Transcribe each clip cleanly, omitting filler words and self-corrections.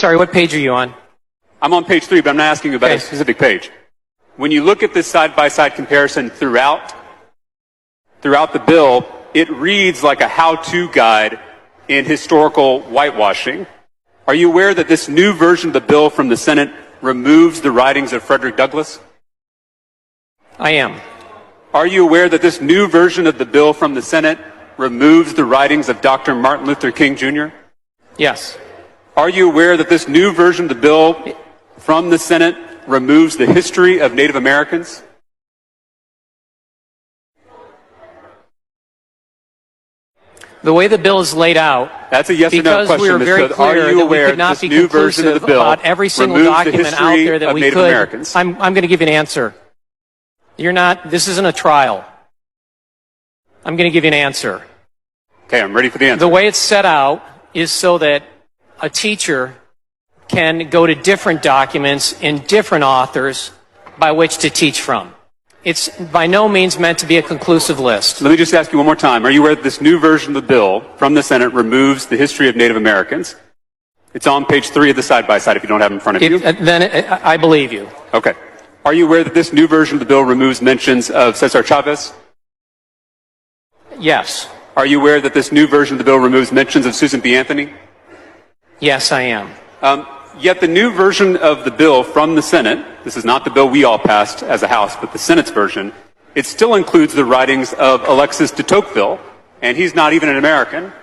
Sorry, what page are you on? I'm on page 3, but I'm not asking you about a specific page. When you look at this side-by-side comparison throughout the bill, it reads like a how-to guide in historical whitewashing. Are you aware that this new version of the bill from the Senate removes the writings of Frederick Douglass? I am. Are you aware that this new version of the bill from the Senate removes the writings of Dr. Martin Luther King Jr.? Yes. Are you aware that this new version of the bill from the Senate removes the history of Native Americans? The way the bill is laid out, that's a yes or no question. Because we were very clear that we could not be conclusive about every single document out there that we could. I'm going to give you an answer. You're not. This isn't a trial. I'm going to give you an answer. Okay, I'm ready for the answer. The way it's set out is so that a teacher can go to different documents in different authors by which to teach from. It's by no means meant to be a conclusive list. Let me just ask you one more time. Are you aware that this new version of the bill from the Senate removes the history of Native Americans? It's on page 3 of the side-by-side if you don't have it in front of you. Then I believe you. Okay. Are you aware that this new version of the bill removes mentions of Cesar Chavez? Yes. Are you aware that this new version of the bill removes mentions of Susan B. Anthony? Yes, I am. Yet the new version of the bill from the Senate, this is not the bill we all passed as a House, but the Senate's version, it still includes the writings of Alexis de Tocqueville, and he's not even an American.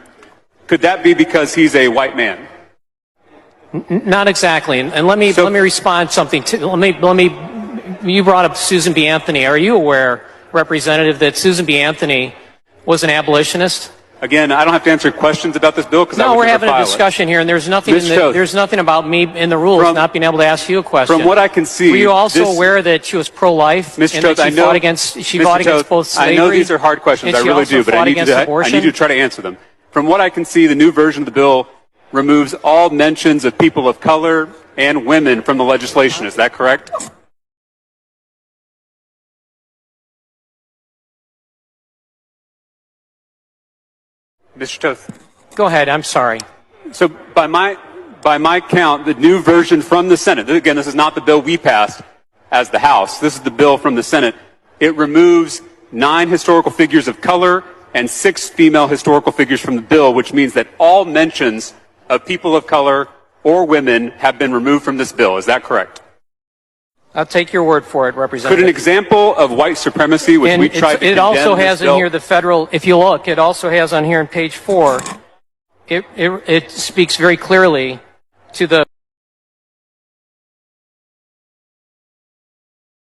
Could that be because he's a white man? Not exactly. And let me respond something to, you brought up Susan B. Anthony. Are you aware, Representative, that Susan B. Anthony was an abolitionist? Again, I don't have to answer questions about this bill because we're having a discussion here, and there's nothing. There's nothing about me in the rules not being able to ask you a question. From what I can see, were you also aware that she was pro-life? Mr. Choate, I know she fought against both slavery. I know these are hard questions. I really do, but I need you to try to answer them. From what I can see, the new version of the bill removes all mentions of people of color and women from the legislation. Is that correct? Mr. Toth. Go ahead. I'm sorry. So by my count, the new version from the Senate, again, this is not the bill we passed as the House. This is the bill from the Senate. It removes 9 historical figures of color and 6 female historical figures from the bill, which means that all mentions of people of color or women have been removed from this bill. Is that correct? I'll take your word for it, Representative. Could an example of white supremacy, which we tried to condemn, it also has in here the federal, if you look, it also has on here on page 4, it speaks very clearly to the